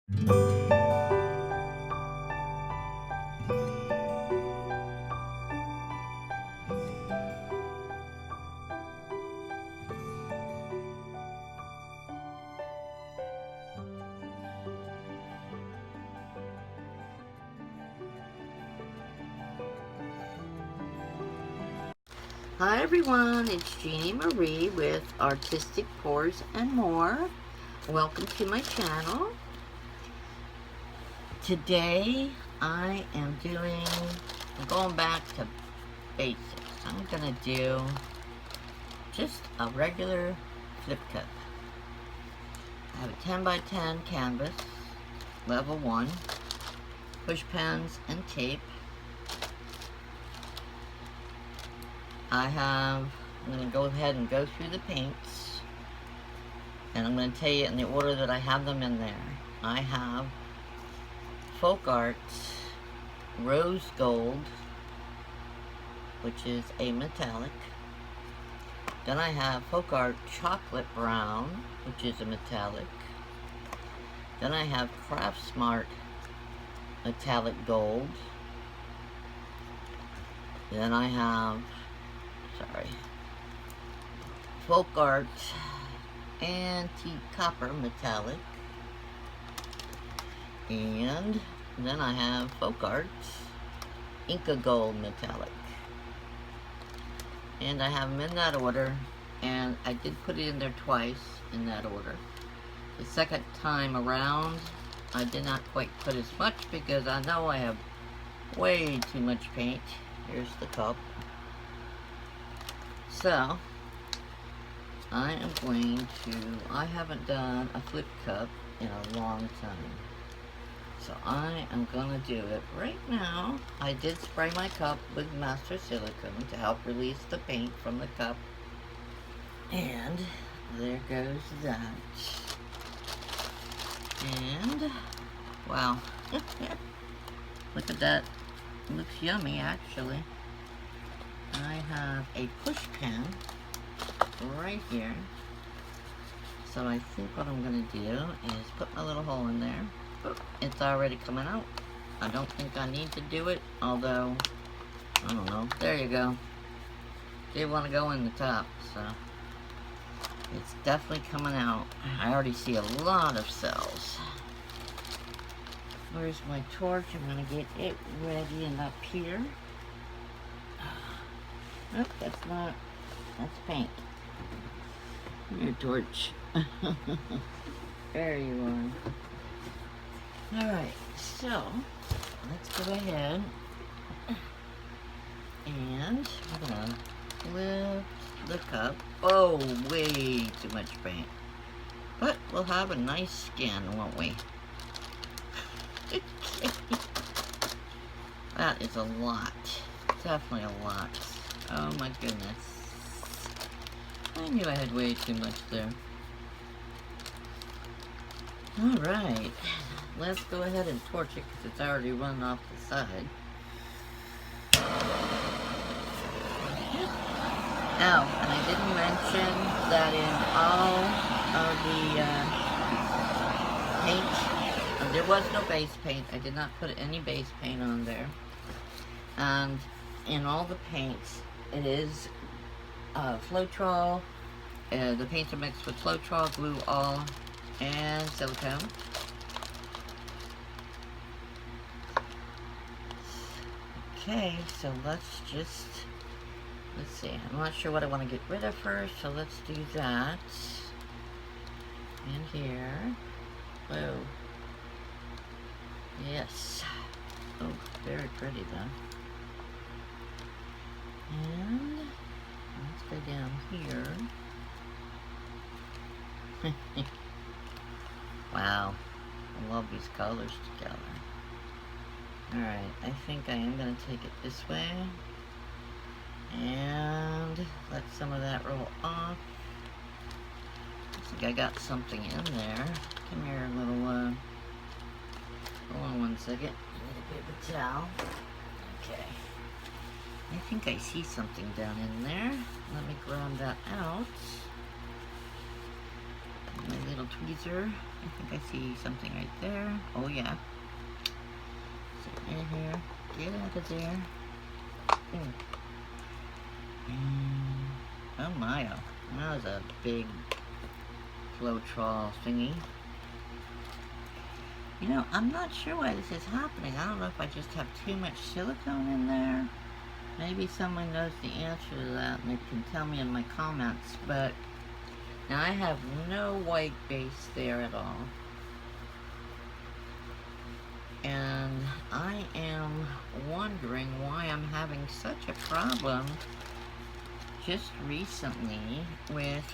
Hi everyone, it's Jeannie Marie with Artistic Pours and More. Welcome to my channel. Today I'm going back to basics. I'm gonna do just a regular flip cup. I have a 10 by 10 canvas, level 1, push pens and tape. I'm going to go ahead and go through the paints, and I'm going to tell you in the order that I have them in there. I have Folk Art Rose Gold, which is a metallic. Then I have Folk Art Chocolate Brown, which is a metallic. Then I have Craft Smart Metallic Gold. Then I have Folk Art Antique Copper Metallic. And then I have Folk Art Inca Gold Metallic. And I have them in that order, and I did put it in there twice in that order. The second time around, I did not quite put as much because I know I have way too much paint. Here's the cup. So, I haven't done a flip cup in a long time. So I am going to do it right now. I did spray my cup with Blaster Silicone to help release the paint from the cup. And there goes that. And, wow. Look at that. It looks yummy, actually. I have a push pen right here. So I think what I'm going to do is put my little hole in there. It's already coming out. I don't think I need to do it, although, I don't know. There you go. They want to go in the top, so it's definitely coming out. I already see a lot of cells. Where's my torch? I'm going to get it ready and up here. Nope, that's not. That's paint. Your torch. There you are. Alright, so let's go ahead and we're gonna lift the cup. Oh, way too much paint. But we'll have a nice skin, won't we? That is a lot. Definitely a lot. Oh my goodness. I knew I had way too much there. Alright. Let's go ahead and torch it because it's already run off the side. Oh, and I didn't mention that in all of the paint, there was no base paint. I did not put any base paint on there. And in all the paints, it is Floetrol. The paints are mixed with Floetrol, glue all, and silicone. Okay, so let's see. I'm not sure what I want to get rid of first, so let's do that. In here. Whoa. Yes. Oh, very pretty though. And let's go down here. Wow, I love these colors together. Alright, I think I am going to take it this way and let some of that roll off. Looks like I got something in there. Come here, little, hold on one second. I need a paper towel. Okay. I think I see something down in there. Let me grab that out. My little tweezer. I think I see something right there. Oh yeah. So in here, get out of there. Oh my, that was a big Floetrol thingy. You know, I'm not sure why this is happening. I don't know if I just have too much silicone in there. Maybe someone knows the answer to that and they can tell me in my comments. But now I have no white base there at all. And I am wondering why I'm having such a problem just recently with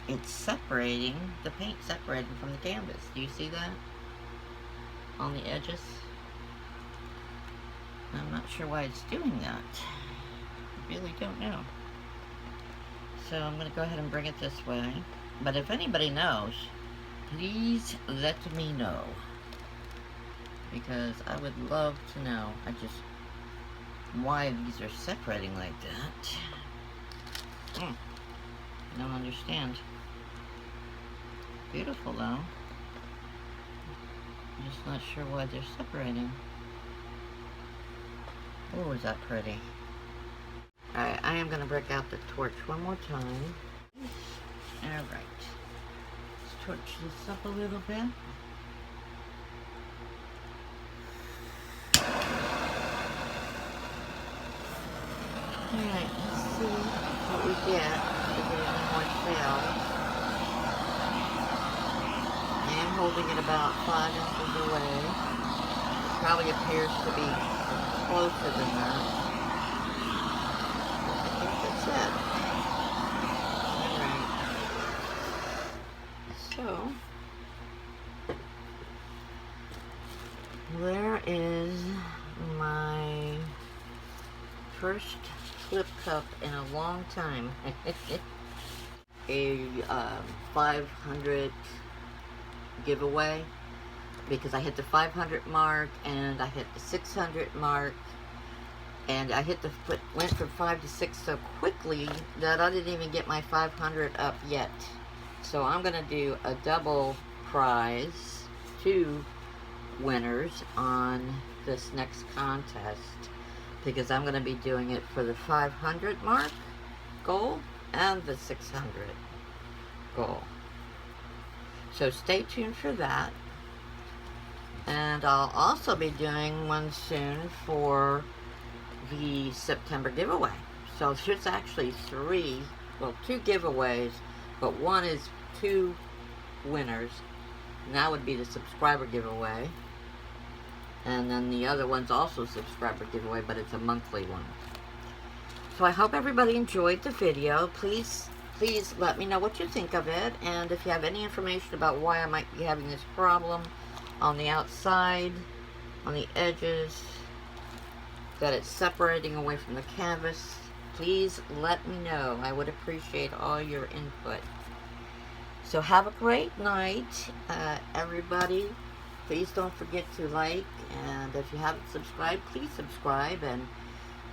it separating, the paint separating from the canvas. Do you see that? On the edges. I'm not sure why it's doing that. I really don't know. So I'm going to go ahead and bring it this way. But if anybody knows, please let me know. Because I would love to know why these are separating like that. I don't understand. Beautiful though. I'm just not sure why they're separating. Oh, is that pretty? Alright, I am going to break out the torch one more time. Alright. Let's torch this up a little bit. Alright, let's see what we get if we get any more cells. I am holding it about 5 inches away. It probably appears to be closer than that. I think that's it. Alright. So, there is my first flip cup in a long time. A 500 giveaway, because I hit the 500 mark and I hit the 600 mark, and I hit the went from 5 to 6 so quickly that I didn't even get my 500 up yet. So I'm gonna do a double prize, 2 winners on this next contest, because I'm going to be doing it for the 500 mark goal and the 600 goal. So stay tuned for that. And I'll also be doing one soon for the September giveaway. So there's actually 2 giveaways, but one is 2 winners. And that would be the subscriber giveaway. And then the other one's also a subscriber giveaway, but it's a monthly one. So I hope everybody enjoyed the video. Please let me know what you think of it. And if you have any information about why I might be having this problem on the outside, on the edges, that it's separating away from the canvas, please let me know. I would appreciate all your input. So have a great night, everybody. Please don't forget to like, and if you haven't subscribed, please subscribe and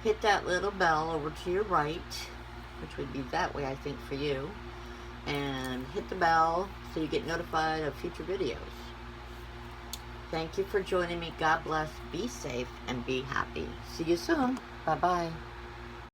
hit that little bell over to your right, which would be that way, I think, for you. And hit the bell so you get notified of future videos. Thank you for joining me. God bless, be safe, and be happy. See you soon. Bye-bye.